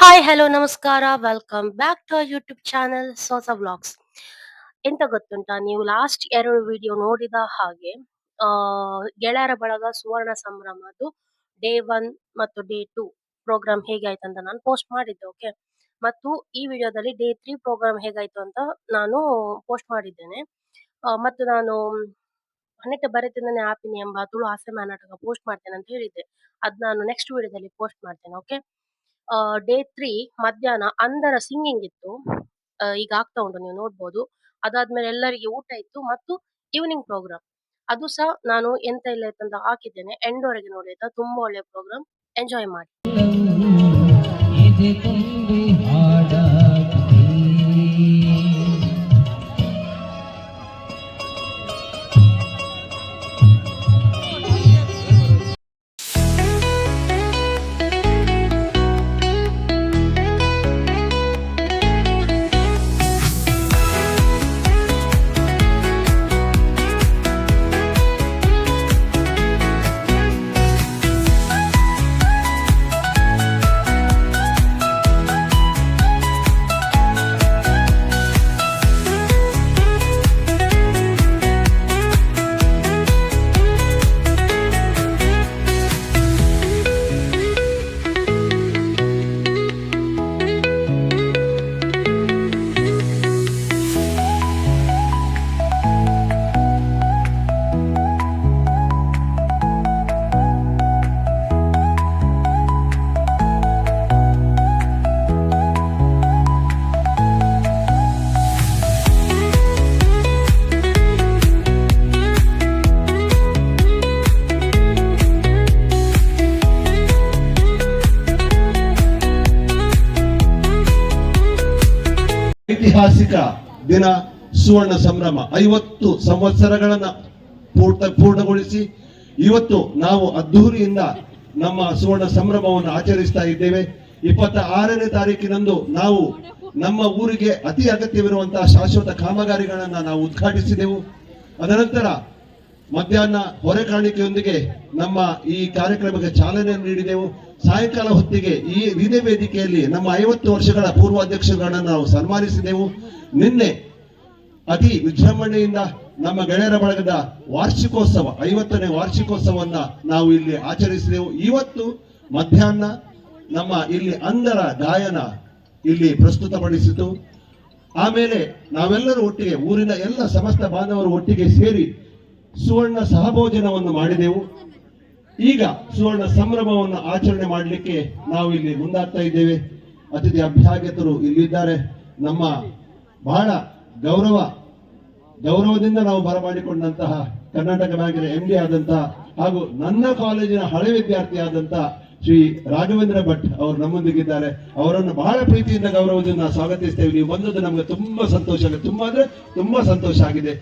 Hi hello ನಮಸ್ಕಾರ welcome back to YouTube channel ಸೋಸ vlogs. ಎಂತ ಗೊತ್ತುಂಟಾ, ನೀವು ಲಾಸ್ಟ್ 2 ವಿಡಿಯೋ ನೋಡಿದ ಹಾಗೆ ಆ ಗೆಳೆಯರ ಬಳಗ ಸುವರ್ಣ ಸಂಭ್ರಮದ್ದು ಡೇ 1 ಮತ್ತು ಡೇ 2 ಪ್ರೋಗ್ರಾಮ್ ಹೇಗಾಯ್ತು ಅಂತ ನಾನು ಪೋಸ್ಟ್ ಮಾಡಿದ್ದೆ. ಓಕೆ, ಮತ್ತು ಈ ವಿಡಿಯೋದಲ್ಲಿ ಡೇ 3 ಪ್ರೋಗ್ರಾಮ್ ಹೇಗಾಯ್ತು ಅಂತ ನಾನು ಪೋಸ್ಟ್ ಮಾಡಿದ್ದೇನೆ. ಮತ್ತು ನಾನು ಹನ್ನೆಟ್ಟು ಬರೆತಿದ್ದೇನೆ ಆಪಿನಿ ಎಂಬ ತುಳು ಹಾಸ್ಯ ನಾಟಕ ಪೋಸ್ಟ್ ಮಾಡ್ತೇನೆ ಅಂತ ಹೇಳಿದ್ದೆ. ಅದ್ ನಾನು ನೆಕ್ಸ್ಟ್ ವಿಡಿಯೋದಲ್ಲಿ ಪೋಸ್ಟ್ ಮಾಡ್ತೇನೆ. ಓಕೆ, ಡೇ 3 ಮಧ್ಯಾಹ್ನ ಅಂದರ ಸಿಂಗಿಂಗ್ ಇತ್ತು. ಈಗ ಆಗ್ತಾ ಉಂಟು, ನೀವು ನೋಡ್ಬೋದು. ಅದಾದ್ಮೇಲೆ ಎಲ್ಲರಿಗೆ ಊಟ ಇತ್ತು ಮತ್ತು ಈವ್ನಿಂಗ್ ಪ್ರೋಗ್ರಾಮ್ ಅದು ಸಹ ನಾನು ಎಂತ ಇಲ್ಲ ಅಂತ ಹಾಕಿದ್ದೇನೆ. ಎಂಡ್ ವರೆಗೆ ನೋಡಿ ಆಯ್ತಾ, ತುಂಬಾ ಒಳ್ಳೆ ಪ್ರೋಗ್ರಾಮ್, ಎಂಜಾಯ್ ಮಾಡಿ. ಐತಿಹಾಸಿಕ ದಿನ ಸುವರ್ಣ ಸಂಭ್ರಮ 50 ಸಂವತ್ಸರಗಳನ್ನ ಪೂರ್ಣಗೊಳಿಸಿ ಇವತ್ತು ನಾವು ಅದ್ದೂರಿಯಿಂದ ನಮ್ಮ ಸುವರ್ಣ ಸಂಭ್ರಮವನ್ನು ಆಚರಿಸ್ತಾ ಇದ್ದೇವೆ. 26ನೇ ತಾರೀಕಿನಂದು ನಾವು ನಮ್ಮ ಊರಿಗೆ ಅತಿ ಅಗತ್ಯವಿರುವಂತಹ ಶಾಶ್ವತ ಕಾಮಗಾರಿಗಳನ್ನ ನಾವು ಉದ್ಘಾಟಿಸಿದೆವು. ಅದನಂತರ ಮಧ್ಯಾಹ್ನ ಹೊರೆ ಕಾಣಿಕೆಯೊಂದಿಗೆ ನಮ್ಮ ಈ ಕಾರ್ಯಕ್ರಮಕ್ಕೆ ಚಾಲನೆ ನೀಡಿದೆವು. ಸಾಯಂಕಾಲ ಹೊತ್ತಿಗೆ ಇದೇ ವೇದಿಕೆಯಲ್ಲಿ ನಮ್ಮ 50 ವರ್ಷಗಳ ಪೂರ್ವಾಧ್ಯಕ್ಷರುಗಳನ್ನು ನಾವು ಸನ್ಮಾನಿಸಿದೆವು. ನಿನ್ನೆ ಅತಿ ವಿಜೃಂಭಣೆಯಿಂದ ನಮ್ಮ ಗೆಳೆಯರ ಬಳಗದ ವಾರ್ಷಿಕೋತ್ಸವ 50ನೇ ವಾರ್ಷಿಕೋತ್ಸವವನ್ನ ನಾವು ಇಲ್ಲಿ ಆಚರಿಸಿದೆವು. ಇವತ್ತು ಮಧ್ಯಾಹ್ನ ನಮ್ಮ ಇಲ್ಲಿ ಅಂದರ ಗಾಯನ ಇಲ್ಲಿ ಪ್ರಸ್ತುತಪಡಿಸಿತು. ಆಮೇಲೆ ನಾವೆಲ್ಲರೂ ಒಟ್ಟಿಗೆ ಊರಿನ ಎಲ್ಲ ಸಮಸ್ತ ಬಾಂಧವರು ಒಟ್ಟಿಗೆ ಸೇರಿ ಸುವರ್ಣ ಸಹಭೋಜನವನ್ನು ಮಾಡಿದೆವು. ಈಗ ಸುವರ್ಣ ಸಂಭ್ರಮವನ್ನು ಆಚರಣೆ ಮಾಡಲಿಕ್ಕೆ ನಾವು ಇಲ್ಲಿ ಮುಂದಾಗ್ತಾ ಇದ್ದೇವೆ. ಅತಿಥಿ ಅಭ್ಯಾಗತರು ಇಲ್ಲಿದ್ದಾರೆ. ನಮ್ಮ ಬಹಳ ಗೌರವದಿಂದ ನಾವು ಬರಮಾಡಿಕೊಂಡಂತಹ ಕರ್ನಾಟಕ ಬ್ಯಾಂಕಿನ MD ಆದಂತಹ ಹಾಗೂ ನನ್ನ ಕಾಲೇಜಿನ ಹಳೆ ವಿದ್ಯಾರ್ಥಿ ಆದಂತಹ ಶ್ರೀ ರಾಘವೇಂದ್ರ ಭಟ್ ಅವರು ನಮ್ಮೊಂದಿಗಿದ್ದಾರೆ. ಅವರನ್ನು ಬಹಳ ಪ್ರೀತಿಯಿಂದ ಗೌರವದಿಂದ ಸ್ವಾಗತಿಸ್ತೇವೆ. ನೀವು ಬಂದದ್ದು ನಮಗೆ ತುಂಬಾ ಸಂತೋಷ ಆಗಿದೆ, ತುಂಬಾ ಸಂತೋಷ ಆಗಿದೆ.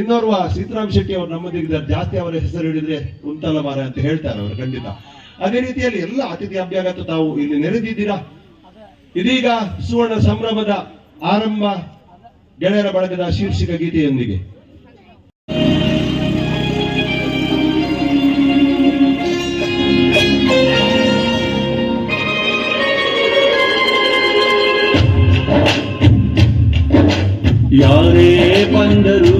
ಇನ್ನೋರ್ವ ಸೀತಾರಾಮ್ ಶೆಟ್ಟಿ ಅವರು ನಮ್ಮೊಂದಿಗಿದ್ದಾರೆ. ಜಾಸ್ತಿ ಅವರ ಹೆಸರು ಹಿಡಿದ್ರೆ ಉಂಟಲ್ಲ ಮಾರ ಅಂತ ಹೇಳ್ತಾರೆ ಅವರು, ಖಂಡಿತ. ಅದೇ ರೀತಿಯಲ್ಲಿ ಎಲ್ಲ ಅತಿಥಿ ಅಭ್ಯಾಗತ ತಾವು ಇಲ್ಲಿ ನೆರೆದಿದ್ದೀರಾ. ಇದೀಗ ಸುವರ್ಣ ಸಂಭ್ರಮದ ಆರಂಭ ಗೆಳೆಯರ ಬಳಗದ ಶೀರ್ಷಿಕ ಗೀತೆಯೊಂದಿಗೆ. ಯಾರೇ ಬಂದರು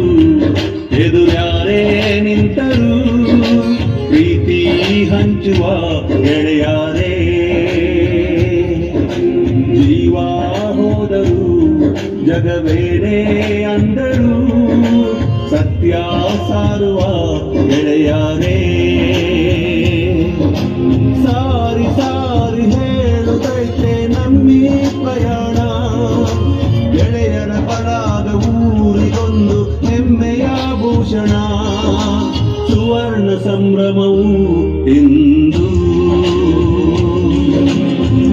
ಎದುರ್ಯಾರೇ ನಿಂತರು ಪ್ರೀತಿ ಹಂಚುವ ಗೆಳೆಯಾರೇ, ಜೀವ ಹೋದರು ಜಗವೇನೇ ಅಂದರು ಸತ್ಯ ಸಾರುವ ಗೆಳೆಯಾರೇ. ಸಾರಿ ಸಾರಿ ಹೇಳುತ್ತೈತೆ ನಮ್ಮಿ ಪ್ರಯಾಣ, ಗೆಳೆಯರ ಬಳಗ ಊರಿಗೊಂದು ಹೆಮ್ಮೆಯ ಭೂಷಣ. ಸುವರ್ಣ ಸಂಭ್ರಮವು ಇಂದು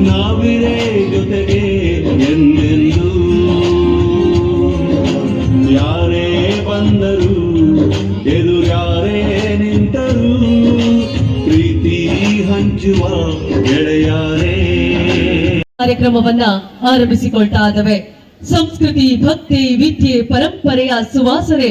ನಾವಿರೇ ಜೊತೆಗೆ ಎಂದೆಂದು. ಯಾರೇ ಬಂದರು ಎದುರ್ಯಾರೇ ನಿಂತರು ಪ್ರೀತಿ ಹಂಚುವ ಗೆಳೆಯಾರೇ. ಕಾರ್ಯಕ್ರಮವನ್ನ ಆರಂಭಿಸಿಕೊಳ್ತಾ ಇದ್ದಾವೆ. ಸಂಸ್ಕೃತಿ, ಭಕ್ತಿ, ವಿದ್ಯೆ, ಪರಂಪರೆಯ ಸುವಾಸನೆ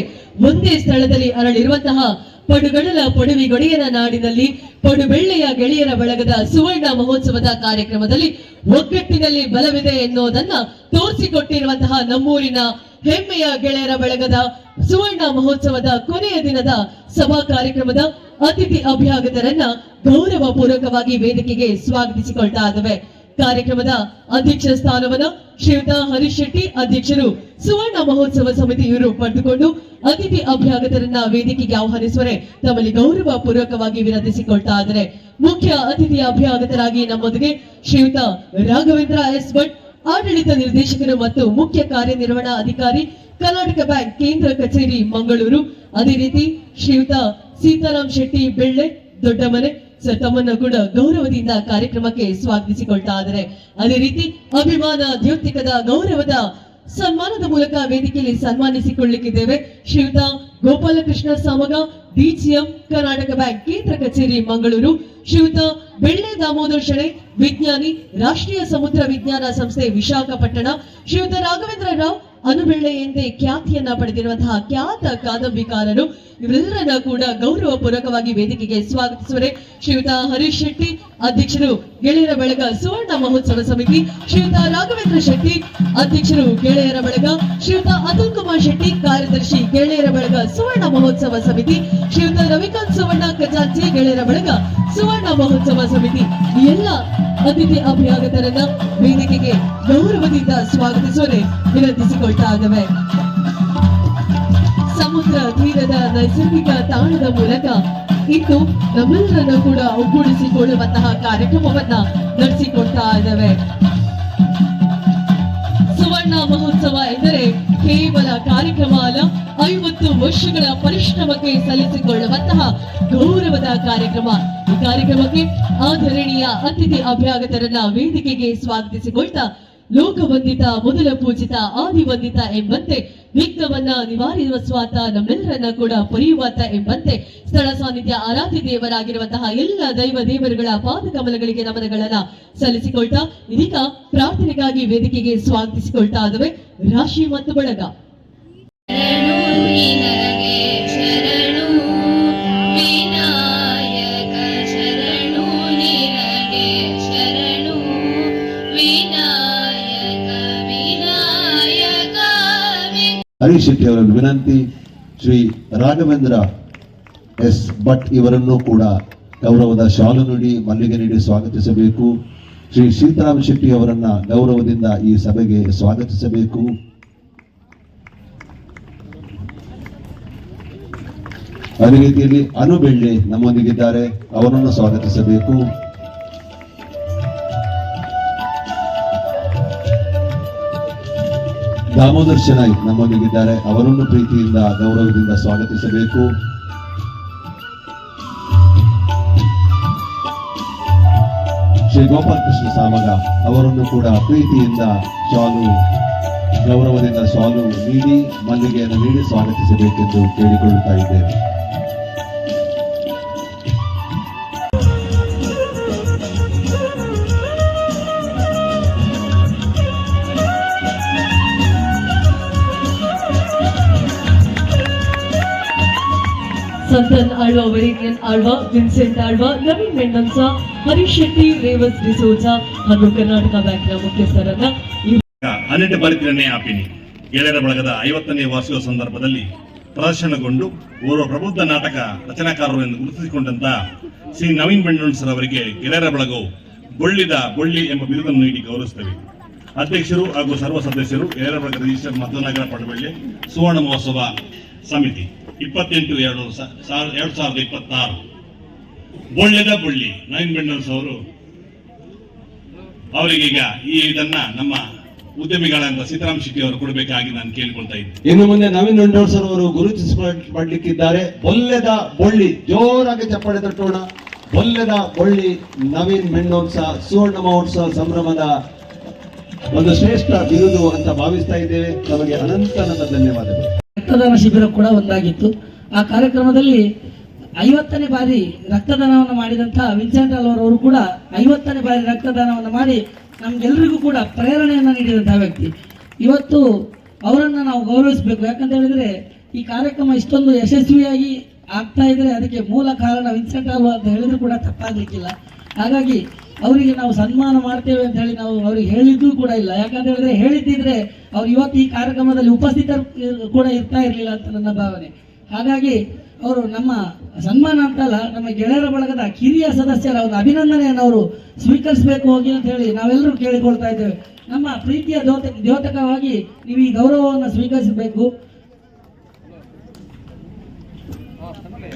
ಒಂದೇ ಸ್ಥಳದಲ್ಲಿ ಅರಳಿರುವಂತಹ ಪಡುಗಡಲ ಪಡುವಿಗೊಡೆಯನ ನಾಡಿನಲ್ಲಿ ಪಡುಬೆಳ್ಳೆಯ ಗೆಳೆಯರ ಬಳಗದ ಸುವರ್ಣ ಮಹೋತ್ಸವದ ಕಾರ್ಯಕ್ರಮದಲ್ಲಿ ಒಗ್ಗಟ್ಟಿನಲ್ಲಿ ಬಲವಿದೆ ಎನ್ನುವುದನ್ನ ತೋರಿಸಿಕೊಟ್ಟಿರುವಂತಹ ನಮ್ಮೂರಿನ ಹೆಮ್ಮೆಯ ಗೆಳೆಯರ ಬಳಗದ ಸುವರ್ಣ ಮಹೋತ್ಸವದ ಕೊನೆಯ ದಿನದ ಸಭಾ ಕಾರ್ಯಕ್ರಮದ ಅತಿಥಿ ಅಭ್ಯಾಗತರನ್ನ ಗೌರವ ಪೂರ್ವಕವಾಗಿ ವೇದಿಕೆಗೆ ಸ್ವಾಗತಿಸಿಕೊಳ್ತಾ ಇದ್ದೇವೆ. ಕಾರ್ಯಕ್ರಮದ ಅಧ್ಯಕ್ಷ ಸ್ಥಾನವನ್ನ ಶ್ರೀಯುತ ಹರೀಶ್ ಶೆಟ್ಟಿ ಅಧ್ಯಕ್ಷರು ಸುವರ್ಣ ಮಹೋತ್ಸವ ಸಮಿತಿ ಇವರು ಪಡೆದುಕೊಂಡು ಅತಿಥಿ ಅಭ್ಯಾಗತರನ್ನ ವೇದಿಕೆಗೆ ಆಹ್ವಾನಿಸುವರೆ ತಮ್ಮಲ್ಲಿ ಗೌರವ ಪೂರ್ವಕವಾಗಿ ವಿನಂತಿಸಿಕೊಳ್ತಾ ಇದ್ದಾರೆ. ಮುಖ್ಯ ಅತಿಥಿ ಅಭ್ಯಾಗತರಾಗಿ ನಮ್ಮೊಂದಿಗೆ ಶ್ರೀಯುತ ರಾಘವೇಂದ್ರ ಎಸ್ ಭಟ್, ಆಡಳಿತ ನಿರ್ದೇಶಕರು ಮತ್ತು ಮುಖ್ಯ ಕಾರ್ಯನಿರ್ವಹಣಾ ಅಧಿಕಾರಿ, ಕರ್ನಾಟಕ ಬ್ಯಾಂಕ್ ಕೇಂದ್ರ ಕಚೇರಿ ಮಂಗಳೂರು. ಅದೇ ರೀತಿ ಶ್ರೀಯುತ ಸೀತಾರಾಮ್ ಶೆಟ್ಟಿ ಬೆಳ್ಳೆ ದೊಡ್ಡಮನೆ ಸರ್ ತಮ್ಮನ್ನ ಕೂಡ ಗೌರವದಿಂದ ಕಾರ್ಯಕ್ರಮಕ್ಕೆ ಸ್ವಾಗತಿಸಿಕೊಳ್ತಾ ಇದ್ದಾರೆ. ಅದೇ ರೀತಿ ಅಭಿಮಾನ ದ್ಯೋತಿಕದ ಗೌರವದ ಸನ್ಮಾನದ ಮೂಲಕ ವೇದಿಕೆಯಲ್ಲಿ ಸನ್ಮಾನಿಸಿಕೊಳ್ಳಲಿಕ್ಕಿದ್ದೇವೆ ಶ್ರೀಯುತ ಗೋಪಾಲಕೃಷ್ಣ ಸಾಮಗ, ಡಿಜಿಎಂ ಕರ್ನಾಟಕ ಬ್ಯಾಂಕ್ ಕೇಂದ್ರ ಕಚೇರಿ ಮಂಗಳೂರು, ಶ್ರೀಯುತ ಬೆಳ್ಳೆ ದಾಮೋದರ್ ಶೆಣೈ ವಿಜ್ಞಾನಿ, ರಾಷ್ಟ್ರೀಯ ಸಮುದ್ರ ವಿಜ್ಞಾನ ಸಂಸ್ಥೆ ವಿಶಾಖಪಟ್ಟಣ, ಶ್ರೀಯುತ ರಾಘವೇಂದ್ರ ರಾವ್ ಅನುಬೆಳ್ಳೆ ಎಂದೇ ಖ್ಯಾತಿಯನ್ನ ಪಡೆದಿರುವಂತಹ ಖ್ಯಾತ ಕಾದಂಬಿಕಾರರು. ಇವರೆಲ್ಲರನ್ನ ಕೂಡ ಗೌರವ ಪೂರ್ವಕವಾಗಿ ವೇದಿಕೆಗೆ ಸ್ವಾಗತಿಸುವರೆ ಶ್ರೀಯುತ ಹರೀಶ್ ಶೆಟ್ಟಿ ಅಧ್ಯಕ್ಷರು ಗೆಳೆಯರ ಬಳಗ ಸುವರ್ಣ ಮಹೋತ್ಸವ ಸಮಿತಿ, ಶ್ರೀಯುತ ರಾಘವೇಂದ್ರ ಶೆಟ್ಟಿ ಅಧ್ಯಕ್ಷರು ಗೆಳೆಯರ ಬಳಗ, ಶ್ರೀಯುತ ಅತುಲ್ ಕುಮಾರ್ ಶೆಟ್ಟಿ ಕಾರ್ಯದರ್ಶಿ ಗೆಳೆಯರ ಬಳಗ ಸುವರ್ಣ ಮಹೋತ್ಸವ ಸಮಿತಿ, ಶ್ರೀಯುತ ರವಿಕಾಂತ್ ಸುವರ್ಣ ಖಜಾಂಚಿ ಗೆಳೆಯರ ಬಳಗ ಸುವರ್ಣ ಮಹೋತ್ಸವ ಸಮಿತಿ. ಈ ಎಲ್ಲ ಅತಿಥಿ ಅಭ್ಯಾಗತರನ್ನ ವೇದಿಕೆಗೆ ಗೌರವದಿಂದ ಸ್ವಾಗತಿಸುವರೆ ವಿನಂತಿಸಿಕೊಳ್ತಾ ಇದ್ದೇವೆ. ಸಮುದ್ರ ತೀರದ ನೈಸರ್ಗಿಕ ತಾಣದ ಮೂಲಕ ಇಂದು ನಮ್ಮೆಲ್ಲರನ್ನ ಕೂಡ ಒಗ್ಗೂಡಿಸಿಕೊಳ್ಳುವಂತಹ ಕಾರ್ಯಕ್ರಮವನ್ನ ನಡೆಸಿಕೊಡ್ತಾ ಇದ್ದೇವೆ. ಸುವರ್ಣ ಮಹೋತ್ಸವ ಎಂದರೆ ಕೇವಲ ಕಾರ್ಯಕ್ರಮ ಅಲ್ಲ, 50 ವರ್ಷಗಳ ಪರಿಶ್ರಮಕ್ಕೆ ಸಲ್ಲಿಸಿಕೊಳ್ಳುವಂತಹ ಗೌರವದ ಕಾರ್ಯಕ್ರಮ. ಈ ಕಾರ್ಯಕ್ರಮಕ್ಕೆ ಆದರಣೀಯ ಅತಿಥಿ ಅಭ್ಯಾಗತರನ್ನ ವೇದಿಕೆಗೆ ಸ್ವಾಗತಿಸಿಕೊಳ್ತಾ ಲೋಕವಂದಿತ ಮೊದಲ ಪೂಜಿತ ಆದಿವಂದಿತ ಎಂಬಂತೆ ವಿಘ್ನವನ್ನ ನಿವಾರಿಸುವಾತ ನಮ್ಮೆಲ್ಲರನ್ನ ಕೂಡ ಪರಿಯುವಾತ ಎಂಬಂತೆ ಸ್ಥಳ ಸಾನ್ನಿಧ್ಯ ಆರಾಧ್ಯ ದೇವರಾಗಿರುವಂತಹ ಎಲ್ಲ ದೈವ ದೇವರುಗಳ ಪಾದ ಕಮಲಗಳಿಗೆ ನಮನಗಳನ್ನ ಸಲ್ಲಿಸಿಕೊಳ್ತಾ ಇದೀಗ ಪ್ರಾರ್ಥನೆಗಾಗಿ ವೇದಿಕೆಗೆ ಸ್ವಾಗತಿಸಿಕೊಳ್ತಾ ಇದ್ದೇವೆ ರಾಶಿ ಮತ್ತು ಬಳಗ. ಹರೀಶ್ ಶೆಟ್ಟಿ ಅವರ ವಿನಂತಿ, ಶ್ರೀ ರಾಘವೇಂದ್ರ ಎಸ್ ಭಟ್ ಇವರನ್ನು ಕೂಡ ಗೌರವದ ಶಾಲು ನೀಡಿ ಮಲ್ಲಿಗೆ ನೀಡಿ ಸ್ವಾಗತಿಸಬೇಕು. ಶ್ರೀ ಸೀತಾರಾಮ್ ಶೆಟ್ಟಿ ಅವರನ್ನ ಗೌರವದಿಂದ ಈ ಸಭೆಗೆ ಸ್ವಾಗತಿಸಬೇಕು. ಅದೇ ರೀತಿಯಲ್ಲಿ ಅನುಬೆಳ್ಳೆ ನಮ್ಮೊಂದಿಗಿದ್ದಾರೆ, ಅವರನ್ನು ಸ್ವಾಗತಿಸಬೇಕು. ದಾಮೋದರ್ ಶೆಣೈ ನಮ್ಮೊಂದಿಗಿದ್ದಾರೆ, ಅವರನ್ನು ಪ್ರೀತಿಯಿಂದ ಗೌರವದಿಂದ ಸ್ವಾಗತಿಸಬೇಕು. ಶ್ರೀ ಗೋಪಾಲಕೃಷ್ಣ ಸಾಮಗ ಅವರನ್ನು ಕೂಡ ಪ್ರೀತಿಯಿಂದ ಗೌರವದಿಂದ ಶಾಲು ನೀಡಿ ಮಲ್ಲಿಗೆಯನ್ನು ನೀಡಿ ಸ್ವಾಗತಿಸಬೇಕೆಂದು ಕೇಳಿಕೊಳ್ಳುತ್ತಾ ಇದ್ದೇವೆ. ಸಂತನ್ ಆಳ್ವ, ವರೇನಿಯನ್ ಆಳ್ವ, ವಿನ್ಸೆಂಟ್ ಆಳ್ವ, ನವೀನ್ ಮೆಂಡನ್ಸ, ಹರೀಶ್ ಶೆಟ್ಟಿ, ರೇವಸ್ ಡಿಸೋಜ ಹಾಗೂ ಕರ್ನಾಟಕ ಬ್ಯಾಂಕ್ನ ಮುಖ್ಯಸ್ಥರನ್ನ 12 ಪರಿತಿರನೇ ಆಪಿನಿ ಗೆಳೆಯರ ಬಳಗದ 50ನೇ ವಾರ್ಷಿಕ ಸಂದರ್ಭದಲ್ಲಿ ಪ್ರದರ್ಶನಗೊಂಡು ಓರ್ವ ಪ್ರಬುದ್ಧ ನಾಟಕ ರಚನಾಕಾರರು ಎಂದು ಗುರುತಿಸಿಕೊಂಡಂತ ಶ್ರೀ ನವೀನ್ ಮೆಂಡನ್ಸರ್ ಅವರಿಗೆ ಗೆಳೆಯರ ಬಳಗವು ಬೊಳ್ಳಿ ಎಂಬ ಬಿರುದನ್ನು ನೀಡಿ ಗೌರವಿಸುತ್ತವೆ. ಅಧ್ಯಕ್ಷರು ಹಾಗೂ ಸರ್ವ ಸದಸ್ಯರು ಗೆಳೆಯರ ಬಳಗದ ರಿಜಿಸ್ಟರ್ ಮಧ್ವನಗರ ಪಡುಬೆಳ್ಳೆ ಸುವರ್ಣ ಮಹೋತ್ಸವ ಸಮಿತಿ 28/2/2026 ಬೊಳ್ಳಿ ನವೀನ್ ಮೆಂಡನ್ಸ್ ಅವರಿಗೀಗ ಇದನ್ನ ನಮ್ಮ ಉದ್ಯಮಿಗಳಾದ ಸೀತಾರಾಮ್ ಶೆಟ್ಟಿ ಅವರು ಕೊಡಬೇಕಾಗಿ ನಾನು ಕೇಳಿಕೊಳ್ತಾ ಇದ್ದೀನಿ. ಇನ್ನು ಮುಂದೆ ನವೀನ್ ಮೆಂಡನ್ಸ್ ಅವರು ಗುರುತಿಸಿಕೊಳ್ಳಲಿಕ್ಕಿದ್ದಾರೆ. ಬೊಲ್ಲೆದ ಬೊಳ್ಳಿ, ಜೋರಾಗಿ ಚಪ್ಪಾಳೆ ತಟ್ಟೋಣ. ಬೊಲ್ಲೆದ ಬೊಳ್ಳಿ ನವೀನ್ ಮೆಂಡನ್ಸ ಸುವರ್ಣ ಮಹೋತ್ಸವ ಸಂಭ್ರಮದ ಒಂದು ಶ್ರೇಷ್ಠ ಬಿರುದು ಅಂತ ಭಾವಿಸ್ತಾ ಇದ್ದೇವೆ. ನಮಗೆ ಅನಂತ ಧನ್ಯವಾದಗಳು. ರಕ್ತದಾನ ಶಿಬಿರ ಕೂಡ ಒಂದಾಗಿತ್ತು. ಆ ಕಾರ್ಯಕ್ರಮದಲ್ಲಿ 50ನೇ ಬಾರಿ ರಕ್ತದಾನವನ್ನು ಮಾಡಿದಂತಹ ವಿನ್ಸೆಂಟ್ ಅವರು ಕೂಡ 50ನೇ ಬಾರಿ ರಕ್ತದಾನವನ್ನು ಮಾಡಿ ನಮ್ಗೆಲ್ಲರಿಗೂ ಕೂಡ ಪ್ರೇರಣೆಯನ್ನು ನೀಡಿದಂತಹ ವ್ಯಕ್ತಿ. ಇವತ್ತು ಅವರನ್ನು ನಾವು ಗೌರವಿಸಬೇಕು. ಯಾಕಂತ ಹೇಳಿದ್ರೆ ಈ ಕಾರ್ಯಕ್ರಮ ಇಷ್ಟೊಂದು ಯಶಸ್ವಿಯಾಗಿ ಆಗ್ತಾ ಇದ್ರೆ ಅದಕ್ಕೆ ಮೂಲ ಕಾರಣ ವಿನ್ಸೆಂಟ್ ಆಲ್ವಾ ಅಂತ ಹೇಳಿದ್ರು ಕೂಡ ತಪ್ಪಾಗ್ಲಿಕ್ಕಿಲ್ಲ. ಹಾಗಾಗಿ ಅವರಿಗೆ ನಾವು ಸನ್ಮಾನ ಮಾಡ್ತೇವೆ ಅಂತ ಹೇಳಿ ನಾವು ಅವ್ರಿಗೆ ಹೇಳಿದ್ದೂ ಕೂಡ ಇಲ್ಲ. ಯಾಕಂತ ಹೇಳಿದ್ರೆ ಹೇಳಿದ್ದಿದ್ರೆ ಅವ್ರು ಇವತ್ತು ಈ ಕಾರ್ಯಕ್ರಮದಲ್ಲಿ ಉಪಸ್ಥಿತರು ಕೂಡ ಇರ್ತಾ ಇರಲಿಲ್ಲ ಅಂತ ನನ್ನ ಭಾವನೆ. ಹಾಗಾಗಿ ಅವರು ನಮ್ಮ ಸನ್ಮಾನ ಅಂತಲ್ಲ, ನಮ್ಮ ಗೆಳೆಯರ ಬಳಗದ ಕಿರಿಯ ಸದಸ್ಯರ ಒಂದು ಅಭಿನಂದನೆಯನ್ನು ಅವರು ಸ್ವೀಕರಿಸಬೇಕು ಹೋಗಿ ಅಂತ ಹೇಳಿ ನಾವೆಲ್ಲರೂ ಕೇಳಿಕೊಳ್ತಾ ಇದ್ದೇವೆ. ನಮ್ಮ ಪ್ರೀತಿಯ ದ್ಯೋತಕವಾಗಿ ನೀವು ಈ ಗೌರವವನ್ನು ಸ್ವೀಕರಿಸಬೇಕು.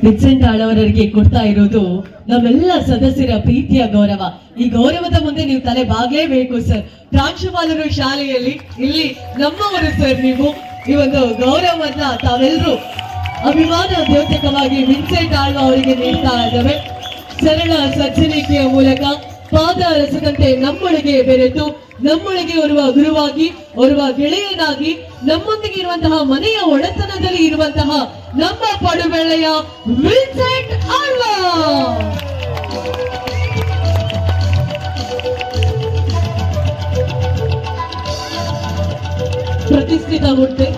ವಿನ್ಸೆಂಟ್ ಆಳ್ವರಿಗೆ ಕೊಡ್ತಾ ಇರೋದು ನಮ್ಮೆಲ್ಲ ಸದಸ್ಯರ ಪ್ರೀತಿಯ ಗೌರವ. ಈ ಗೌರವದ ಮುಂದೆ ನೀವು ತಲೆ ಬಾಗಲೇಬೇಕು ಸರ್. ಪ್ರಾಂಶುಪಾಲರು ಶಾಲೆಯಲ್ಲಿ, ಇಲ್ಲಿ ನಮ್ಮವರು ಸರ್. ನೀವು ಈ ಒಂದು ಗೌರವವನ್ನ ತಾವೆಲ್ಲರೂ ಅಭಿಮಾನ ದ್ಯೋತಕವಾಗಿ ವಿನ್ಸೆಂಟ್ ಆಳ್ವ ಅವರಿಗೆ ನೀಡ್ತಾ ಇದ್ದೇವೆ. ಸರಳ ಸಜ್ಜನಿಕೆಯ ಮೂಲಕ ಪಾದ ರಸದಂತೆ ನಮ್ಮೊಳಗೆ ಬೆರೆತು ನಮ್ಮೊಳಗೆ ಓರ್ವ ಗುರುವಾಗಿ, ಓರ್ವ ಗೆಳೆಯನಾಗಿ, ನಮ್ಮೊಂದಿಗೆ ಇರುವಂತಹ ಮನೆಯ ಒಡೆತನದಲ್ಲಿ ಇರುವಂತಹ ನಮ್ಮ ಪಡುಬೆಳ್ಳೆಯ ವಿನ್ಸೆಂಟ್ ಆಳ್ವ. ಪ್ರತಿಷ್ಠಿತ ಹುದ್ದೆ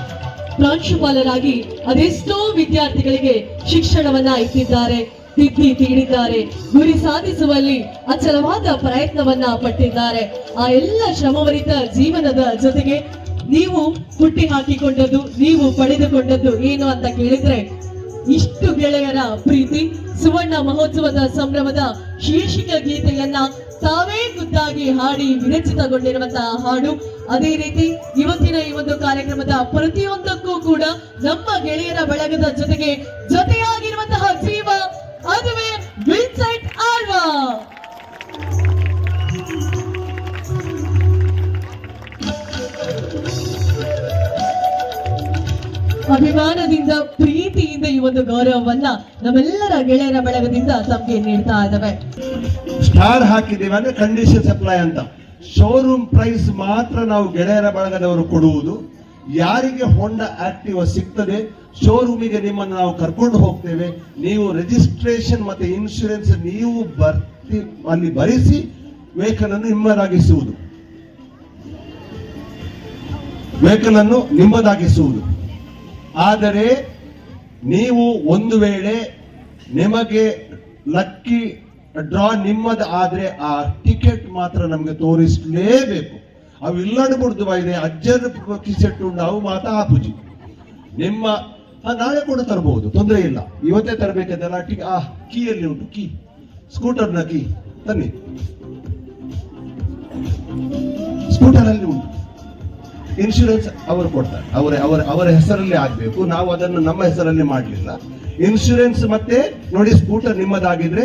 ಪ್ರಾಂಶುಪಾಲರಾಗಿ ಅದೆಷ್ಟೋ ವಿದ್ಯಾರ್ಥಿಗಳಿಗೆ ಶಿಕ್ಷಣವನ್ನ ಇಟ್ಟಿದ್ದಾರೆ, ತಿದ್ದಿ ತೀಡಿದ್ದಾರೆ, ಗುರಿ ಸಾಧಿಸುವಲ್ಲಿ ಅಚಲವಾದ ಪ್ರಯತ್ನವನ್ನ ಪಟ್ಟಿದ್ದಾರೆ. ಆ ಎಲ್ಲ ಶ್ರಮವರಿತ ಜೀವನದ ಜೊತೆಗೆ ನೀವು ಹುಟ್ಟಿ ಹಾಕಿಕೊಂಡದ್ದು, ನೀವು ಪಡೆದುಕೊಂಡದ್ದು ಏನು ಅಂತ ಕೇಳಿದ್ರೆ ಇಷ್ಟು ಗೆಳೆಯರ ಪ್ರೀತಿ. ಸುವರ್ಣ ಮಹೋತ್ಸವದ ಸಂಭ್ರಮದ ಶೀರ್ಷಿಕ ಗೀತೆಯನ್ನ ತಾವೇ ಖುದ್ದಾಗಿ ಹಾಡಿ ವಿರಚಿತಗೊಂಡಿರುವಂತಹ ಹಾಡು. ಅದೇ ರೀತಿ ಇವತ್ತಿನ ಈ ಒಂದು ಕಾರ್ಯಕ್ರಮದ ಪ್ರತಿಯೊಂದಕ್ಕೂ ಕೂಡ ನಮ್ಮ ಗೆಳೆಯರ ಬಳಗದ ಜೊತೆಯಾಗಿರುವಂತಹ ಜೀವ, ಅದುವೇ ವಿನ್ಸೆಂಟ್ ಆಳ್ವ. ಅಭಿಮಾನದಿಂದ, ಪ್ರೀತಿಯಿಂದ ಈ ಒಂದು ಗೌರವವನ್ನ ನಮ್ಮೆಲ್ಲರ ಗೆಳೆಯರ ಬಳಗದಿಂದ ತಮಗೆ ನೀಡ್ತಾ ಇದ್ದಾವೆ. ಸ್ಟಾರ್ ಹಾಕಿದ್ದೀವಿ ಅಂದ್ರೆ ಕಂಡೀಷನ್ ಸಪ್ಲೈ ಅಂತ. ಶೋರೂಮ್ ಪ್ರೈಸ್ ಮಾತ್ರ ನಾವು ಗೆಳೆಯರ ಬಳಗದವರು ಕೊಡುವುದು. ಯಾರಿಗೆ ಹೋಂಡಾ ಆಕ್ಟಿವಾ ಸಿಗ್ತದೆ ಶೋರೂಮಿಗೆ ನಿಮ್ಮನ್ನು ನಾವು ಕರ್ಕೊಂಡು ಹೋಗ್ತೇವೆ. ನೀವು ರಿಜಿಸ್ಟ್ರೇಷನ್ ಮತ್ತೆ ಇನ್ಶೂರೆನ್ಸ್ ನೀವು ಅಲ್ಲಿ ಭರಿಸಿ ವೆಹಿಕಲ್ ಅನ್ನು ನಿಮ್ಮದಾಗಿಸುವುದು. ಆದರೆ ನೀವು ಒಂದು ವೇಳೆ ನಿಮಗೆ ಲಕ್ಕಿ ಡ್ರಾ ನಿಮ್ಮದು ಆದ್ರೆ ಆ ಟಿಕೆಟ್ ಮಾತ್ರ ನಮಗೆ ತೋರಿಸಲೇಬೇಕು. ಅವು ಇಲ್ಲಡ್ಬಿಡ್ದು ಇದೆ ಅಜ್ಜನ ಕಿಸೆಟ್ಟು ನಾವು ಮಾತಾ ಆಪುಜಿ ನಿಮ್ಮ ನಾಳೆ ಕೂಡ ತರಬಹುದು, ತೊಂದರೆ ಇಲ್ಲ. ಇವತ್ತೇ ತರಬೇಕಂತೆಲ್ಲ ಕೀಯಲ್ಲಿ ಉಂಟು, ಕೀ ಸ್ಕೂಟರ್ನ ಕೀ ತನ್ನಿ, ಸ್ಕೂಟರ್ ಅಲ್ಲಿ ಉಂಟು. ಇನ್ಶೂರೆನ್ಸ್ ಅವರು ಕೊಡ್ತಾರೆ, ಅವರ ಹೆಸರಲ್ಲಿ ಆಗ್ಬೇಕು. ನಾವು ಅದನ್ನು ನಮ್ಮ ಹೆಸರಲ್ಲಿ ಮಾಡಲಿಲ್ಲ. ಇನ್ಶೂರೆನ್ಸ್ ಮತ್ತೆ ನೋಡಿ, ಸ್ಕೂಟರ್ ನಿಮ್ಮದಾಗಿದ್ರೆ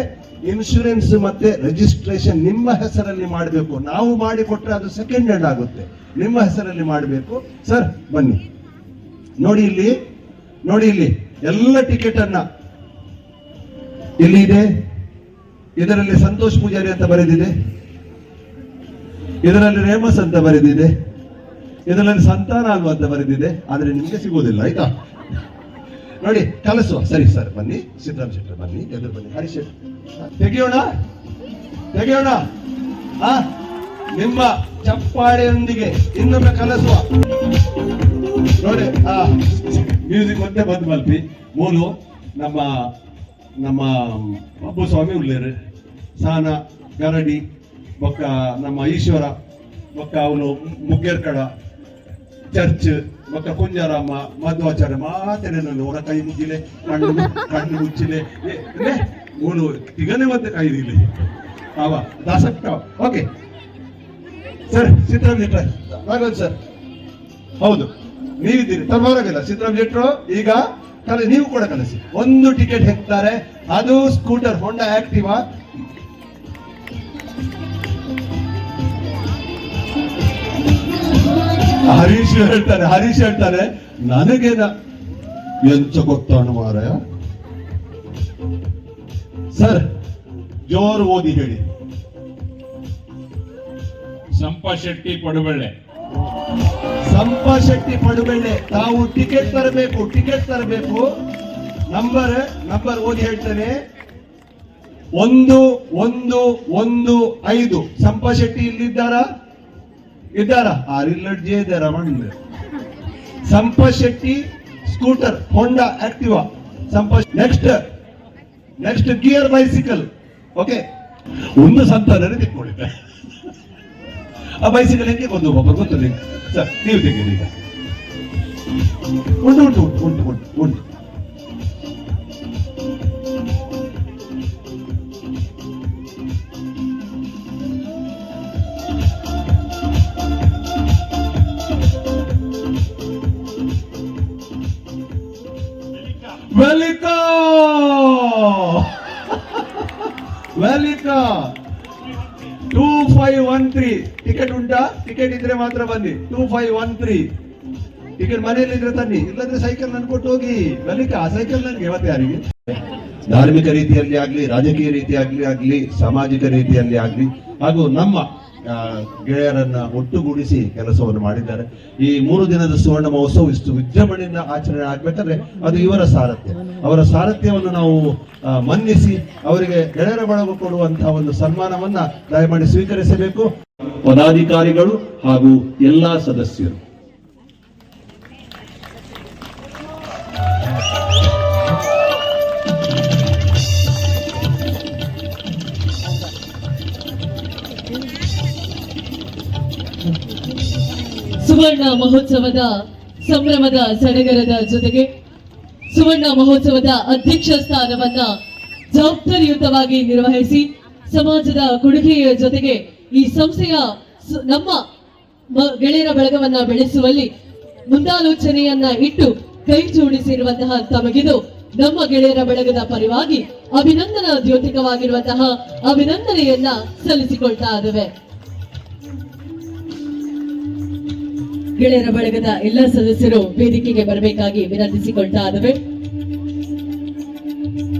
ಇನ್ಶೂರೆನ್ಸ್ ಮತ್ತೆ ರಿಜಿಸ್ಟ್ರೇಷನ್ ನಿಮ್ಮ ಹೆಸರಲ್ಲಿ ಮಾಡಬೇಕು. ನಾವು ಮಾಡಿ ಕೊಟ್ರೆ ಅದು ಸೆಕೆಂಡ್ ಹ್ಯಾಂಡ್ ಆಗುತ್ತೆ, ನಿಮ್ಮ ಹೆಸರಲ್ಲಿ ಮಾಡಬೇಕು. ಸರ್ ಬನ್ನಿ, ನೋಡಿ ಇಲ್ಲಿ ಎಲ್ಲ ಟಿಕೆಟ್ ಅನ್ನ ಇಲ್ಲಿ ಇದೆ. ಇದರಲ್ಲಿ ಸಂತೋಷ್ ಪೂಜಾರಿ ಅಂತ ಬರೆದಿದೆ, ಇದರಲ್ಲಿ ರೇಮಸ್ ಅಂತ ಬರೆದಿದೆ, ಇದರಲ್ಲಿ ಸಂತಾನ ಅಲ್ವಾ ಅಂತ ಬರೆದಿದೆ. ಆದ್ರೆ ನಿಮ್ಗೆ ಸಿಗೋದಿಲ್ಲ, ಆಯ್ತಾ? ನೋಡಿ ಕಲಿಸುವ. ಸರಿ ಸರ್ ಬನ್ನಿ, ಸಿದ್ದರಾಮ್ ಶೆಟ್ಟರ್ ಬನ್ನಿ, ಎದುರು ಬನ್ನಿ, ಹರೀಶ್ ಶೆಟ್ಟರ್ ತೆಗೆಯೋಣ. ನಿಮ್ಮ ಚಪ್ಪಾಳೆಯೊಂದಿಗೆ ಇನ್ನೊಮ್ಮೆ ಕಲಿಸುವ. ನೋಡಿ ಮ್ಯೂಸಿಕ್ ಮತ್ತೆ ಬಂದ್ ಮಲ್ಪಿ ಮೂಲು ನಮ್ಮ ಅಪ್ಪು ಸ್ವಾಮಿ ಉಳ್ಳೇರು, ಸಾನ ಗರಡಿ ಬೊಕ್ಕ ನಮ್ಮ ಈಶ್ವರ ಬೊಕ್ಕ ಅವನು ಮುಗ್ಗೇರ್ಕಡ ಚರ್ಚ್ ಬೊಕ್ಕ ಕುಂಜಾರಮ್ಮ ಮಧ್ವಾಚಾರ್ಯ ಮಾತೇನೆ ಹೊರ ಕೈ ಮುಗಿಲೆ ಕಣ್ಣು ಮುಚ್ಚಿಲೆ ಮೂಲು ತಿಗನೆ ಮತ್ತೆ ಕೈದಿಲ್ಲ ಅವ ದಾಸಕ್ಕ. Okay sir, Siddaram Shettar Raghav sir, ಹೌದು ನೀವಿದ್ದೀರಿ, ತರಬಾರಾಗಿಲ್ಲ. ಸಿದ್ದರಾಮ್ ಶೆಟ್ಟರು ಈಗ ನೀವು ಕೂಡ ಕಲಿಸಿ. ಒಂದು ಟಿಕೆಟ್ ಹಾಕ್ತಾರೆ, ಅದು ಸ್ಕೂಟರ್ ಹೋಂಡಾ ಆಕ್ಟಿವಾ. ಹರೀಶ್ ಹೇಳ್ತಾರೆ ನನಗೇನ ಎಂತ ಗೊತ್ತಾಣ ಮಾರಾಯ. ಸರ್ ಜೋರು ಓದಿ ಹೇಳಿ. ಸಂಪಾ ಶೆಟ್ಟಿ ಪಡುಬೆಳ್ಳೆ. ತಾವು ಟಿಕೆಟ್ ತರಬೇಕು. ನಂಬರ್ ಓದಿ ಹೇಳ್ತೇನೆ. 115. ಸಂಪಾ ಶೆಟ್ಟಿ ಇಲ್ಲಿದ್ದಾರಾ? ಆರಿಲ್ಲಡ್ಜೆ ಇದ್ದಾರ. ಸಂಪಾ ಶೆಟ್ಟಿ ಸ್ಕೂಟರ್ ಹೋಂಡಾ Activa next gear bicycle. Okay, ಒಂದು ಸಂತಾನನೇ ತಿಳ್ಕೊಂಡಿದ್ದೆ. ಆ ಬೈಸಿಕಲ್ ಹೆಂಗೆ ಒಂದು ಒಬ್ಬ ಗೊತ್ತಿಲ್ಲ ಸರ್, ನೀವು ತೆಗೀರಿ ಈಗ. ಉಂಟು ಉಂಟು ಉಂಟು ಉಂಟು ಉಂಟು. ವೆಲ್ಕಮ್ 2513 ಟಿಕೆಟ್ ಉಂಟಾ? ಟಿಕೆಟ್ ಇದ್ರೆ ಮಾತ್ರ ಬನ್ನಿ. 2513 ಟಿಕೆಟ್ ಮನೆಯಲ್ಲಿ ಇದ್ರೆ ತನ್ನಿ, ಇಲ್ಲಂದ್ರೆ ಸೈಕಲ್ ನನ್ ಕೊಟ್ಟು ಹೋಗಿ. ವೆಲ್ಕಮ್. ಆ ಸೈಕಲ್ ನನ್ಗೆ ಮತ್ತೆ ಯಾರಿಗೆ? ಧಾರ್ಮಿಕ ರೀತಿಯಲ್ಲಿ ಆಗ್ಲಿ, ರಾಜಕೀಯ ರೀತಿಯಾಗ್ಲಿ ಆಗ್ಲಿ, ಸಾಮಾಜಿಕ ರೀತಿಯಲ್ಲಿ ಆಗ್ಲಿ, ಹಾಗೂ ನಮ್ಮ ಗೆಳೆಯರನ್ನ ಒಟ್ಟುಗೂಡಿಸಿ ಕೆಲಸವನ್ನು ಮಾಡಿದ್ದಾರೆ. ಈ 3 ದಿನದ ಸುವರ್ಣ ಮಹೋತ್ಸವ ಇಷ್ಟು ವಿಜೃಂಭಣೆಯಿಂದ ಆಚರಣೆ ಆಗ್ಬೇಕಾದ್ರೆ ಅದು ಇವರ ಸಾರಥ್ಯ. ಅವರ ಸಾರಥ್ಯವನ್ನು ನಾವು ಮನ್ನಿಸಿ ಅವರಿಗೆ ಗೆಳೆಯರ ಬಳಗ ಕೊಡುವಂತಹ ಒಂದು ಸನ್ಮಾನವನ್ನ ದಯಮಾಡಿ ಸ್ವೀಕರಿಸಬೇಕು. ಪದಾಧಿಕಾರಿಗಳು ಹಾಗೂ ಎಲ್ಲಾ ಸದಸ್ಯರು. ಸುವರ್ಣ ಮಹೋತ್ಸವದ ಸಂಭ್ರಮದ ಸಡಗರದ ಜೊತೆಗೆ ಸುವರ್ಣ ಮಹೋತ್ಸವದ ಅಧ್ಯಕ್ಷ ಸ್ಥಾನವನ್ನ ಜವಾಬ್ದಾರಿಯುತವಾಗಿ ನಿರ್ವಹಿಸಿ ಸಮಾಜದ ಕೊಡುಗೆಯ ಜೊತೆಗೆ ಈ ಸಂಸ್ಥೆಯ ನಮ್ಮ ಗೆಳೆಯರ ಬಳಗವನ್ನ ಬೆಳೆಸುವಲ್ಲಿ ಮುಂದಾಲೋಚನೆಯನ್ನ ಇಟ್ಟು ಕೈ ಜೋಡಿಸಿರುವಂತಹ ತಮಗಿದು ನಮ್ಮ ಗೆಳೆಯರ ಬಳಗದ ಪರವಾಗಿ ಅಭಿನಂದನಾ ದ್ಯೋತಕವಾಗಿರುವಂತಹ ಅಭಿನಂದನೆಯನ್ನ ಸಲ್ಲಿಸಿಕೊಳ್ತಾ ಇದ್ದೇವೆ. ಗೆಳೆಯರ ಬಳಗದ ಎಲ್ಲ ಸದಸ್ಯರು ವೇದಿಕೆಗೆ ಬರಬೇಕಾಗಿ ವಿನಂತಿಸಿಕೊಳ್ತಾ ಇದ್ದೇವೆ.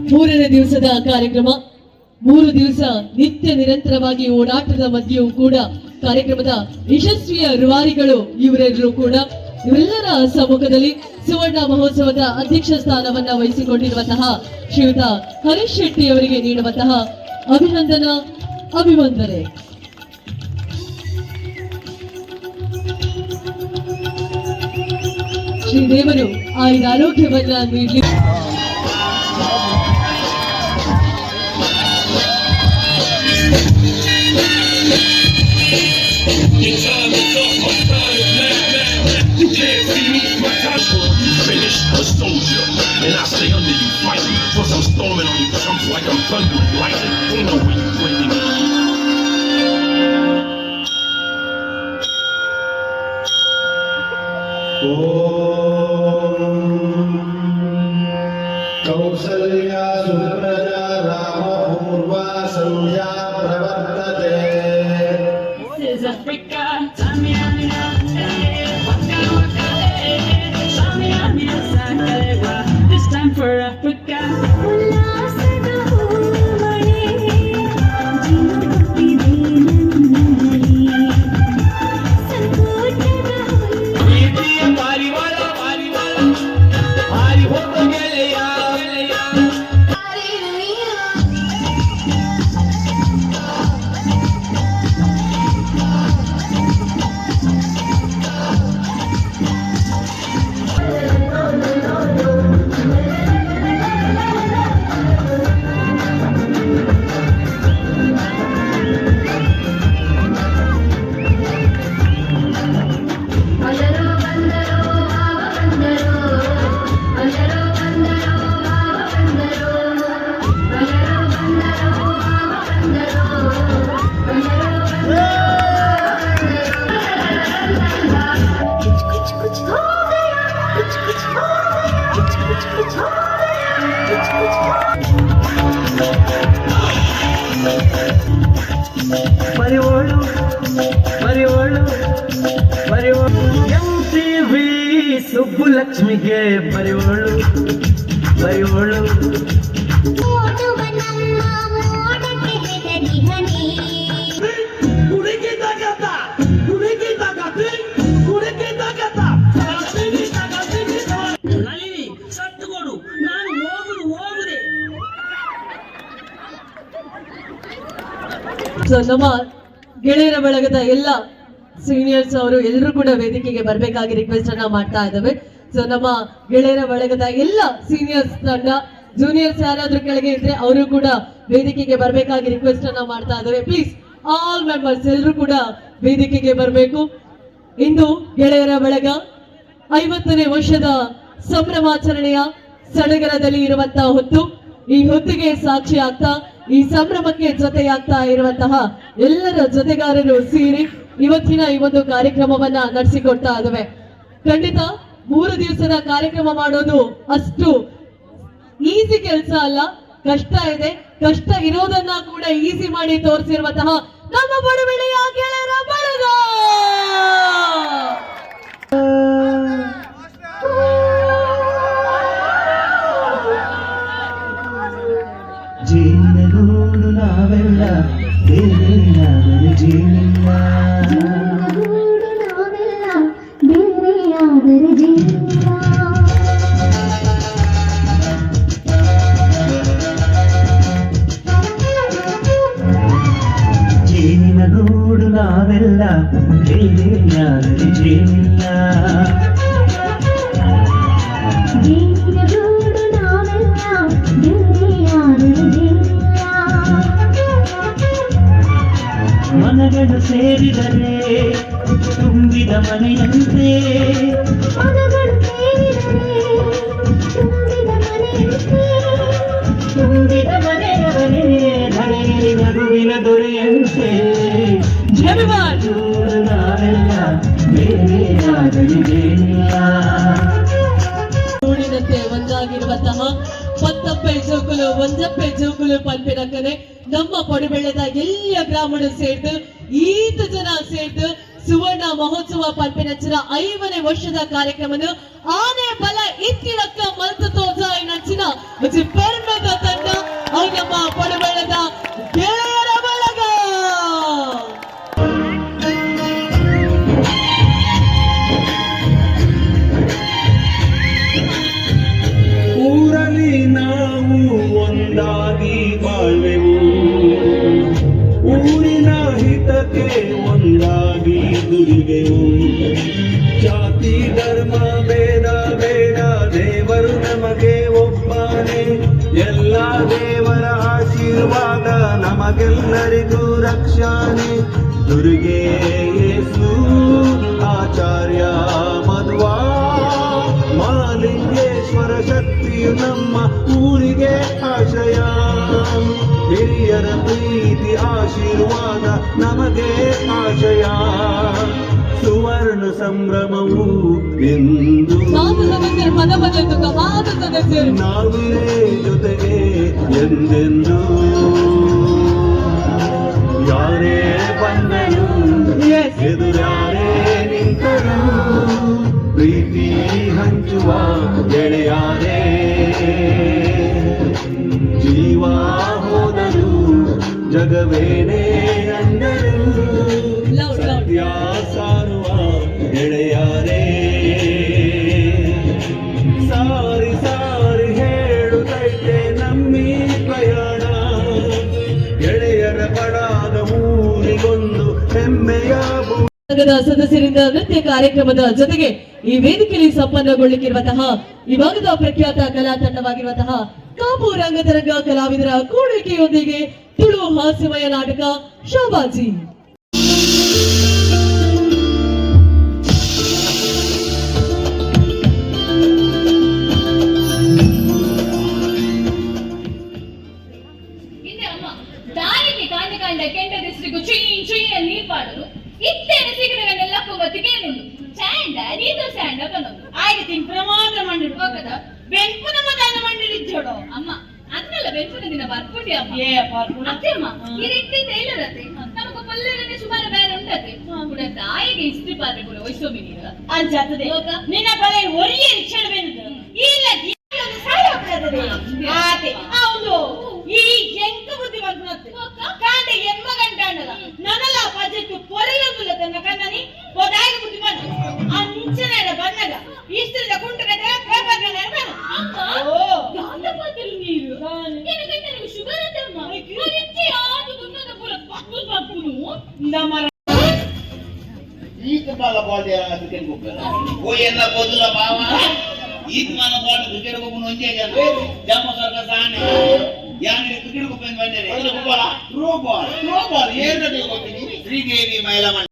3ನೇ ದಿವಸದ ಕಾರ್ಯಕ್ರಮ 3 ದಿವಸ ನಿತ್ಯ ನಿರಂತರವಾಗಿ ಓಡಾಟದ ಮಧ್ಯೆಯೂ ಕೂಡ ಕಾರ್ಯಕ್ರಮದ ಯಶಸ್ವಿಯ ರೂವಾರಿಗಳು ಇವರೆಲ್ಲರೂ ಕೂಡ. ಇವರೆಲ್ಲರ ಸಮ್ಮುಖದಲ್ಲಿ ಸುವರ್ಣ ಮಹೋತ್ಸವದ ಅಧ್ಯಕ್ಷ ಸ್ಥಾನವನ್ನ ವಹಿಸಿಕೊಂಡಿರುವಂತಹ ಶ್ರೀಯುತ ಹರೀಶ್ ಶೆಟ್ಟಿ ಅವರಿಗೆ ನೀಡುವಂತಹ ಅಭಿವಂದನೆ. ಶ್ರೀದೇವರು ಆಯುರಾರೋಗ್ಯವನ್ನ ನೀಡಲಿ. A soldier, and I stay under you fighting. Plus I'm storming on you chumps like I'm thunder and lightning. Ain't no way you breaking me. Kausalya Supraja Rama Powar Sandhya ಪ್ರವರ್ತತೆ. This is Africa, Tamia, this time for Africa. MTV ಸುಬ್ಬುಲಕ್ಷ್ಮಿಗೆ ಬರಿವೋಳು ಸತ್ತುಕೊಡು, ನಾನು ಹೋಗುದೆ. ನಮ್ಮ ಗೆಳೆಯರ ಬಳಗದ ಎಲ್ಲ seniors ಅವರು ಎಲ್ಲರೂ ಕೂಡ ವೇದಿಕೆಗೆ ಬರಬೇಕಾಗಿ request ಅನ್ನ ಮಾಡ್ತಾ ಇದ್ದೇವೆ. ಸೊ ನಮ್ಮ ಗೆಳೆಯರ ಬಳಗದ ಎಲ್ಲ ಸೀನಿಯರ್ಸ್ ತಂಡ, ಜೂನಿಯರ್ಸ್ ಯಾರಾದ್ರೂ ಕೆಳಗೆ ಇದ್ರೆ ಅವರು ಕೂಡ ವೇದಿಕೆಗೆ ಬರಬೇಕಾಗಿ ರಿಕ್ವೆಸ್ಟ್ ಅನ್ನ ಮಾಡ್ತಾ ಇದ್ದೇವೆ. ಪ್ಲೀಸ್ ಆಲ್ ಮೆಂಬರ್ಸ್ ಎಲ್ಲರೂ ಕೂಡ ವೇದಿಕೆಗೆ ಬರಬೇಕು. ಇಂದು ಗೆಳೆಯರ ಬಳಗ 50ನೇ ವರ್ಷದ ಸಂಭ್ರಮಾಚರಣೆಯ ಸಡಗರದಲ್ಲಿ ಇರುವಂತಹ ಹೊತ್ತು. ಈ ಹೊತ್ತಿಗೆ ಸಾಕ್ಷಿ ಆಗ್ತಾ, ಈ ಸಂಭ್ರಮಕ್ಕೆ ಜೊತೆಯಾಗ್ತಾ ಇರುವಂತಹ ಎಲ್ಲರ ಜೊತೆಗಾರರು ಸೇರಿ ಇವತ್ತಿನ ಈ ಒಂದು ಕಾರ್ಯಕ್ರಮವನ್ನ ನಡೆಸಿಕೊಡ್ತಾ ಇದ್ದೇವೆ. ಖಂಡಿತ 3 ದಿವಸದ ಕಾರ್ಯಕ್ರಮ ಮಾಡೋದು ಅಷ್ಟು ಈಸಿ ಕೆಲಸ ಅಲ್ಲ, ಕಷ್ಟ ಇದೆ. ಕಷ್ಟ ಇರೋದನ್ನ ಕೂಡ ಈಸಿ ಮಾಡಿ ತೋರಿಸಿರುವಂತಹ ನಮ್ಮ ಬಡವಳಿಯ ಗೆಳೆಯರ ಬಳಗ. ಜೀವನಗೂಡು ನಾವೆಲ್ಲ ಬೇರೆಯಾದರೆ ಜೀವಿಲ್ಲ. ಜೀವನಗೂಡು ನಾವೆಲ್ಲ ಬೇರೆಯಾದರೆ ಜೀವಿಲ್ಲ. ಮನಗಳು ಸೇರಿದರೆ ತುಂಬಿದ ಮನೆಯಂತೆ, ತುಂಬಿದ ಮನೆಯವರೇ ಧರೆಯಲ್ಲಿ ನಗುವಿನ ದೊರೆಯಂತೆ. ನಾವೆಲ್ಲ ಬೇರೆಯಾಗಲಿಲ್ಲ. ೂಡಿನಂತೆ ಒಂದಾಗಿರುವಂತಹ ಪತ್ತಪ್ಪೆ ಜೋಕುಲು ಒಂಜಪ್ಪೆ ಜೋಕುಲು ಪಂಪಿನಕ್ಕನೆ ನಮ್ಮ ಪಡುಬೆಳೆದ ಎಲ್ಲ ಗ್ರಾಮಗಳು ಸೇರಿದು ಈತ ಜನ ಸೇರಿದು ಸುವರ್ಣ ಮಹೋತ್ಸವ ಪಂಪಿನಂಚಿನ 5ನೇ ವರ್ಷದ ಕಾರ್ಯಕ್ರಮವನ್ನು ಆನೆ ಬಲ ಇತ್ತಿರಕ್ಕ ಮಲ್ತು ತೋಜಾಯಿ ನಚ್ಚಿನ ಪೆರ್ಮೆದ ತಂಡ ಅವು ನಮ್ಮ ಪಡುಬೆಳೆದ ಗೆಳೆಯರ ಬಳಗ. ಊರಲ್ಲಿ ನಾವು ಒಂದಾಗಿ ಬಾಳ್ವೆವು, ಊರಿನ ಹಿತಕ್ಕೆ ಒಂದಾಗಿ ದುಡಿವೆವು. ಜಾತಿ ಧರ್ಮ ಭೇದ ಬೇಡ, ದೇವರು ನಮಗೆ ಒಬ್ಬನೇ. ಎಲ್ಲ ದೇವರ ಆಶೀರ್ವಾದ ನಮಗೆಲ್ಲರಿಗೂ ರಕ್ಷಣೆ. ದುರ್ಗೆ ಯೇಸು ಆಚಾರ್ಯ ಮಧ್ವಾ ಮಾಲಿಂಗೇಶ್ವರ ಶಕ್ತಿಯು ನಮ್ಮ ಊರಿಗೆ ಆಶ್ರಯ. ಹಿರಿಯರ ಪ್ರೀತಿ ಆಶೀರ್ವಾದ ನಮಗೆ ಆಶಯ. ಸುವರ್ಣ ಸಂಭ್ರಮವು ಎಂದು ನಾವಿರೇ ಜೊತೆಗೆ ಎಂದೆಂದು. ಯಾರೇ ಬಂದರು ಎದುರ್ಯಾರೇ ನಿಂತರು, ಪ್ರೀತಿ ಹಂಚುವ ಗೆಳೆಯಾರೇ. ಜೀವ ಹೋದರು ಜಗವೇನೇ ಅಂದರು, ಸತ್ಯ ಸಾರುವ ಗೆಳೆಯಾರೇ. ಸಾರಿ ಸಾರಿ ಹೇಳುತ್ತೈತೆ ನಮ್ಮಿ ಪ್ರಯಾಣ, ಗೆಳೆಯರ ಬಡಾದ ಊರಿಗೊಂದು ಹೆಮ್ಮೆಯ ಸದಸ್ಯರಿಂದ ನೃತ್ಯ ಕಾರ್ಯಕ್ರಮದ ಜೊತೆಗೆ ಈ ವೇದಿಕೆಯಲ್ಲಿ ಸಂಪನ್ನಗೊಳ್ಳಲಿಕ್ಕಿರುವಂತಹ ಈ ಭಾಗದ ಪ್ರಖ್ಯಾತ ಕಲಾ ತಂಡವಾಗಿರುವಂತಹ ಕಾಪು ರಂಗತರಂಗ ಕಲಾವಿದರ ಕೂಡಿಕೆಯೊಂದಿಗೆ ತುಳು ಹಾಸ್ಯಮಯ ನಾಟಕ ಶೋಭಾಜಿ. ದಾರಿಗೆ ಕಾಂಡ ಕಾಂಡ ಕೆಂಡ ದಿಸ್ರಿಗೂ ಚುಯ್ ಚುಯ್ ಅಲ್ಲಿ ನೀರು ಪಾಡಲು ಇತ್ತೇನೆ ಸಿಗದವೆಲ್ಲ ಕುಂಬತ್ತಿಗೆ ಏನುಂಡು ಸ್ಯಾಂಡ ನೀದು ಸ್ಯಾಂಡ ಬಂದೊಂದು ಆಯ್ತು ತಿಂಪುನ ಮಾತ್ರ ಮಂಡಿಡು ಹೋಗದ ಬೆಂಪುನ ಮದಾನ ಮಂಡಿಡಿದ್ದೋಡು ಅಮ್ಮ ಅದನ್ನೆಲ್ಲ ಬೆಂಪುನ ದಿನ ಬರ್ಪುಂಡಿ ಅಮ್ಮ ಅತ್ತೆ ಅಮ್ಮ ಈ ರೀತಿ ಇಲ್ಲದತ್ತೆ ನಮಗ ಪಲ್ಲೆರನೆ ಸುಮಾರು ಬೇರೆ ಉಂಟತ್ತೆ ಕೂಡ ತಾಯಿಗೆ ಇಸ್ತ್ರಿ ಪಾತ್ರೆ ಕೂಡ ವಹಿಸೋಮಿ ನೀರು ಅಂಚಾತದೆ ನಿನ್ನ ಬಲೆ ಒರಿಯೇ ರಿಕ್ಷಣವೆಂದು ಇಲ್ಲ ಸಾಯ ಹೋಗ್ತದೆ ಆತೆ ಹೌದು ಈ ಎಂಕ ಬುದ್ಧಿ ಬಂತು ಕಾಂಡ ಎಮ್ಮ ಗಂಟ ಅನ್ನಲ್ಲ ನನಲ ಬಜೆಟ್ ಪೊರೆಯೋದಿಲ್ಲ ತನ್ನ ಕಣ್ಣನಿ ಹೋದಾಗಿ ಬುದ್ಧಿ ಬಂತು ಅಂಚನೆ ಬಂದಾಗ ಇಷ್ಟದ ಕುಂಟಗದ ಪೇಪರ್ ನೆರವೇನು ಓ ಗಾಂಧ ಪಾತ್ರೆ ನೀರು ಏನಕ್ಕೆ ನಿಮಗೆ ಶುಗರ್ ಅಂತ ಅಮ್ಮ ಇಚ್ಚಿ ಆದು ದುನ್ನದ ಪುರ ಪಪ್ಪು ಪಪ್ಪುನು ನಮರ ಈತ ಮಾಲ ಬಾಡಿ ಕ್ರಿಕೆಟ್ ಹೋಗ್ತಾರೆ ಓ ಎಲ್ಲ ಬದುಲ ಬಾವ ಈತ ಮಾಲ ಬಾಡಿ ಕ್ರಿಕೆಟ್ ಹೋಗ್ಕೊಂಡು ಒಂದೇ ಜನ ಜಮ್ಮ ಸರ್ಕ ಸಾನೆ ಯಾನಿಗೆ ಕ್ರಿಕೆಟ್ ಹೋಗ್ಕೊಂಡು ಬಂದರೆ ಥ್ರೋ ಬಾಲ್ ಏನು ಹೋಗ್ತೀನಿ ಶ್ರೀದೇವಿ ಮಹಿಳಾ ಮಂಡಳಿ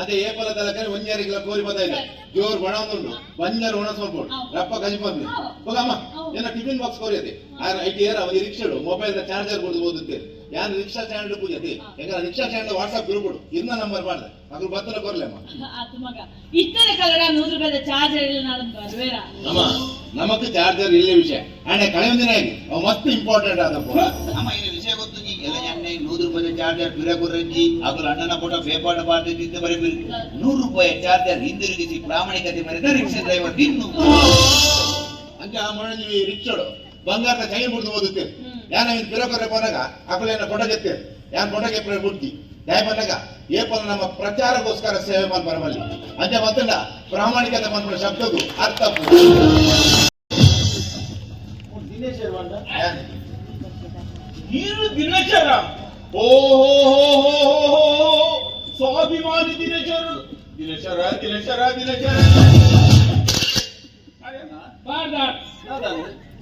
ಅದೇ ಏಪಲ ತಲಕರೆ ಒಂಜಾರಿಗಳ ಕೋರಿ ಬದೈದೆ ಜೋರ್ ಬಣ ಉಂಟು ಬಂಜಾರು ಒಣ ಸ್ವಲ್ಪ ರಪ್ಪ ಕಜಿ ಬಂದು ಹೋಗಮ್ಮ ಏನ ಟಿಫಿನ್ ಬಾಕ್ಸ್ ಕೋರಿಯದೆ ಐಟಿ ಏರ ಅವರಿಗೆ ರಿಕ್ಷಾಡು ಮೊಬೈಲ್ ಚಾರ್ಜರ್ ಕೊಡ್ದು ಓದುತ್ತೆ ಯಾರು ರಿಕ್ಷಾ ಸ್ಟ್ಯಾಂಡ್ ಪೂಜೆ ಯಾಕಂದ್ರೆ ರಿಕ್ಷಾ ಸ್ಟ್ಯಾಂಡ್ ವಾಟ್ಸ್ಆಪ್ ಗ್ರೂಪ್ ಇನ್ನ ನಂಬರ್ ಮಾಡ್ದೆ ಮಗಳು ಬತ್ತನ ಕೊರ್ಲೆಮ್ಮ ಇತ್ತರೆ ಕಲಡ 100 ರೂಪಾಯಿ ಚಾರ್ಜರ್ ಇಲ್ಲ ನಾನು ಬರ್ವೇರ ಅಮ್ಮ ನಮಕ್ ಚಾರ್ಜರ್ ಇಲ್ಲ ವಿಷಯ ಅಣ್ಣ ಕಳೆಯ ದಿನ ಆಗಿ ಅವು ಮಸ್ತ್ ಇಂಪಾರ್ಟೆಂಟ್ ಆದ ಅಮ್ಮ ಈ ವಿಷಯ ಗೊತ್ತು ಎಲ್ಲ ಎಣ್ಣೆ 100 ರೂಪಾಯಿ ಚಾರ್ಜರ್ ಬಿರೆ ಕೊರಂಜಿ ಅದ್ರ ಅಣ್ಣನ ಫೋಟೋ ಬೇಪಾಟ ಬಾರ್ದಿದ್ದ ಬರೀ 100 ರೂಪಾಯಿ ಚಾರ್ಜರ್ ಹಿಂದಿರುಗಿಸಿ ಪ್ರಾಮಾಣಿಕತೆ ಮರೆತ ರಿಕ್ಷಾ ಡ್ರೈವರ್ ಇನ್ನು ಅಂತ ಮಣ್ಣಿ ರಿಕ್ಷಾಡು ಬಂಗಾರದ ಚೈನ್ ಬಿಡ್ದು ಓದುತ್ತೇವೆ ಯಾನ ಬಿರೆ ಕೊರೆ ಬಂದಾಗ ಅಕಲೇನ ಫೋಟೋ ಗೆತ್ತೇವೆ ಯಾನ್ ಫೋಟೋಗೆ ಬಿಡ್ತಿ ದಯ ಬಂದಾಗ ಏಪಲ್ ನಮ್ಮ ಪ್ರಚಾರಕ್ಕೋಸ್ಕರ ಸೇವೆ ಮಾಡಿ ಬರಬಲ್ಲಿ ಅಂತೆ ಮತ್ತಂಡ ಪ್ರಾಮಾಣಿಕತೆ ಮಾಡ್ಕೊಂಡ ಶಬ್ದದ್ದು ಅರ್ಥ ದಿನಚರ ಓಹೋ ಸ್ವಾಭಿಮಾನಿ ದಿನಚರ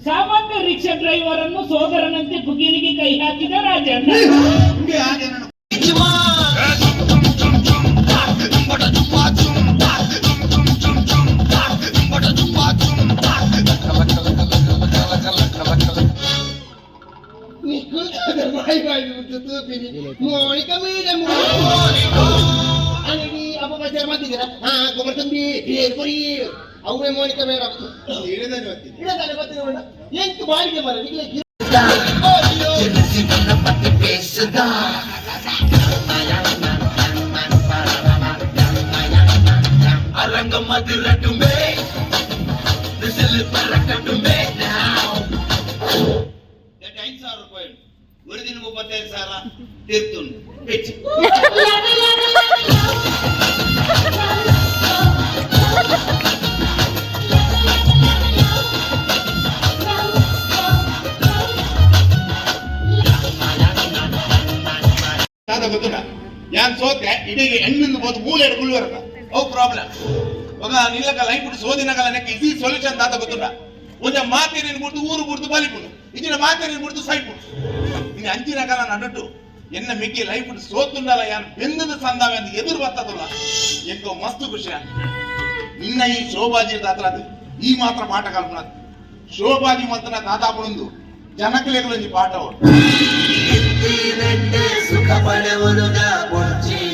ಸಾಮಾನ್ಯ ರಿಕ್ಷಾ ಡ್ರೈವರ್ ಅನ್ನು ಸೋದರನಂತೆ ಬುಗಿನಿಗೆ ಕೈ ಹಾಕಿದ ರಾಜಣ್ಣ. ಅವೇ ಮೋನಿಕ ಮೇಡ ಎಂಟು ಬಾಯಿಗೆ ಮರ ಅರಂಗ ಮದಿರಟುಮೆ ಬಿಸಿಲು ಪರಕಟುಮೆ 5,000 ರೂಪಾಯಿ ഒരു ദിനം 35,000 തീർത്തുണ്ട് വെച്ച് ಗೊತ್ತಿಲ್ಲ ಯಾನ್ ಸೋತೆ ಇಡೀ ಹೆಣ್ಣಿಂದ ಬೋದು ಮೂಲೆ ಹಿಡ್ಕೊಂಡು ಬರಲ್ಲ ಅವು ಪ್ರಾಬ್ಲಮ್ ಒಗ ನಿಲ್ಲಕ ಲೈಫ್ ಬಿಟ್ಟು ಸೋದಿನಕಲ ನೆಕ್ಕ ಈಸಿ ಸೊಲ್ಯೂಷನ್ ತಾತ ಗೊತ್ತಿಲ್ಲ ಒಂದ ಮಾತೇನೇನು ಬಿಡ್ತು ಊರು ಬಿಡ್ತು ಬಲಿಪುಡು ಇದಿನ ಮಾತೇನೇನು ಬಿಡ್ತು ಸೈಪುಡು ಇನ್ನು ಅಂಚಿನ ಕಾಲ ನಡಟ್ಟು ಎನ್ನ ಮಿಕ್ಕಿ ಲೈಫ್ ಬಿಟ್ಟು ಸೋತುಂಡಲ್ಲ ಯಾನ್ ಬೆಂದದ ಸಂದಾವೆ ಅಂತ ಎದುರು ಬರ್ತದಲ್ಲ ಎಂಕೋ ಮಸ್ತ್ ಖುಷಿ ನಿನ್ನ ಈ ಶೋಭಾಜಿ ತಾತ್ರ ಈ ಮಾತ್ರ ಪಾಠ ಕಲ್ಪನ ಶೋಭಾಜಿ ಮಂತನ ತಾತಾಪುಣಂದು ಜನಕಲೆಗಳೊಂದು ಪಾಠ ಸುಖ ಪಡೆವರುಗ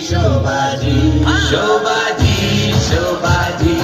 ಶೋಭಾಜಿ ಶೋಭಾಜಿ ಶೋಭಾಜಿ